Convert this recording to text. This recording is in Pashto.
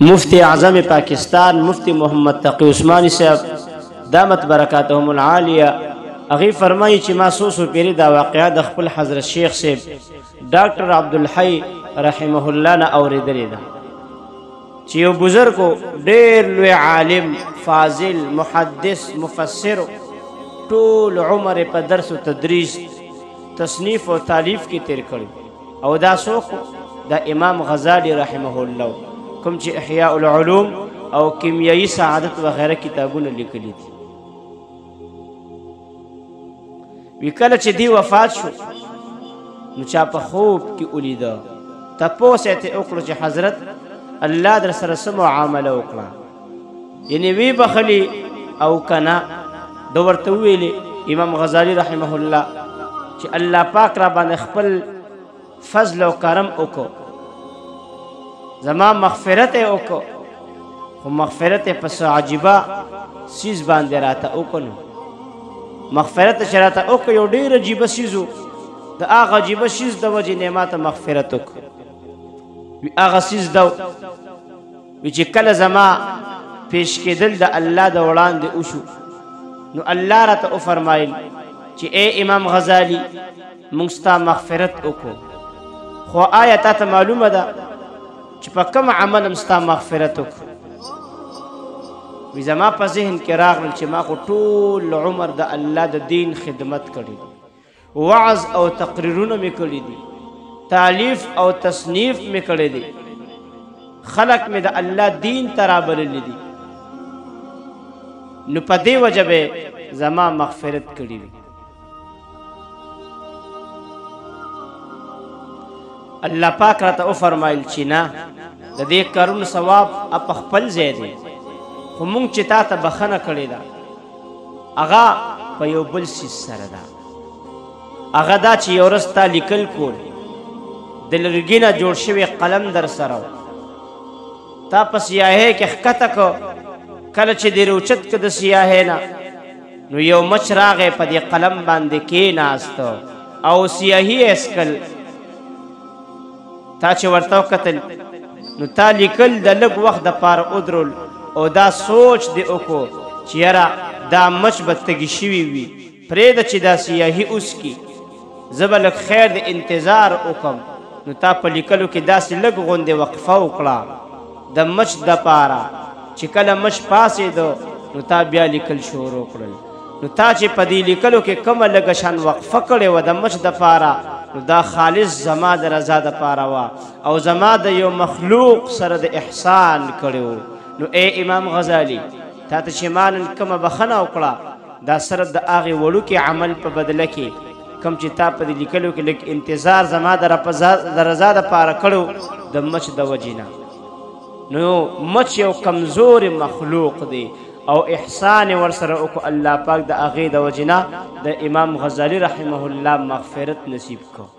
مفتی اعظم پاکستان مفتی محمد تقی عثمانی صاحب دامت برکاتهم العالیہ اغي فرمایي چې ما سوسو پیری دا واقعا د خپل حضرت شیخ صاحب ډاکټر عبدالحی رحمه الله نه اوریدلې ده چې یو بزرګو ډېر لوی عالم فاضل محدث مفسر ټول عمر په درس او تدریس تصنیف او تالیف کې تیر کړی او دا څوک دا امام غزالی رحمه الله کوم چې احیاء العلوم او کیمیاوي سعادت وغیرہ کتابونه لیکلي دي وی کله چې دی وفات شو نو چا په خوب کې ولیده تپوس یې ته وکړو چې حضرت الله در سره څه معامله وکړه یعنی وی بخلی او کنا دو ورته ویلې امام غزالی رحمه الله چې الله پاک را باندې خپل فضل او کرم وکړو زما مغفرت وکړو خو مغفرت په څه عجیبه سیز باندې راته وکړو مغفرت چې راته وکړو یو ډېر عجیبه سیز و د هغه عجیبه سیز د وجې نه ماته مغفرت وکړو هغه سیز دا وی چې کله زما پیش کېدل د الله د وړاندې وشو نو الله راته وفرمایل چې ای امام غزالی موږ ستا مغفرت وکړو خو آیا تا ته معلومه ده چې په کوم عمل هم ستا مغفرت وکړو وی زما په ذهن کې راغلل چې ما خو ټول عمر د الله د دین خدمت کړې وعظ او تقریرونه مې کړي دي تالیف او تصنیف مې کړی دی خلق مې د الله دین ته رابللی دي نو په دې وجه به زما مغفرت کړي وي الله پاک راته وفرمایل چې نه د دې کارونو ثواب په خپل ځای دی خو مونږ چې تا ته بخښنه کړې ده هغه په یو بل څیز سره ده هغه دا چې یو ورځ تا لیکل کول د لرګي نه جوړ شوی قلم در سره تا په سیاهۍ کې ښکته کړ کله چې دې روچت کړ د سیاهۍ نه نو یو مچ راغی په دې قلم باندې کېناسته او سیاهي یې څکل تا چې ورته وکتل نو تا لیکل د لږ وخت دپاره ودرول او دا سوچ دې وکړو چې یاره دا مچ به تږي شوي وي پرېږده چې دا سیاهي وڅکي زه به لږ خیر د انتظار وکړم نو تا په لیکلو کې داسې لږ غوندې وقفه وکړه د مچ دپاره چې کله مچ پاسېده نو تا بیا لیکل شروع کړل نو تا چې په دې لیکلو کې کومه لږه شان وقفه کړې وه د مچ دپاره نو دا خالص زما د رضا دپاره وه او زما د یو مخلوق سره د احسان کړی نو ای امام غزالی تا ته چې ما نن کومه بخښنه وکړه دا صرف د هغې وړوکې عمل په بدله کې کوم چې تا په دې لیکلو کې لږ انتظار زما د رضا دپاره کړو د مچ د وجې نه نو مچ یو کمزور مخلوق دی او احسان ورسره وکړو الله پاک د هغې د وجې نه د امام غزالی رحمه الله مغفرت نصیب کو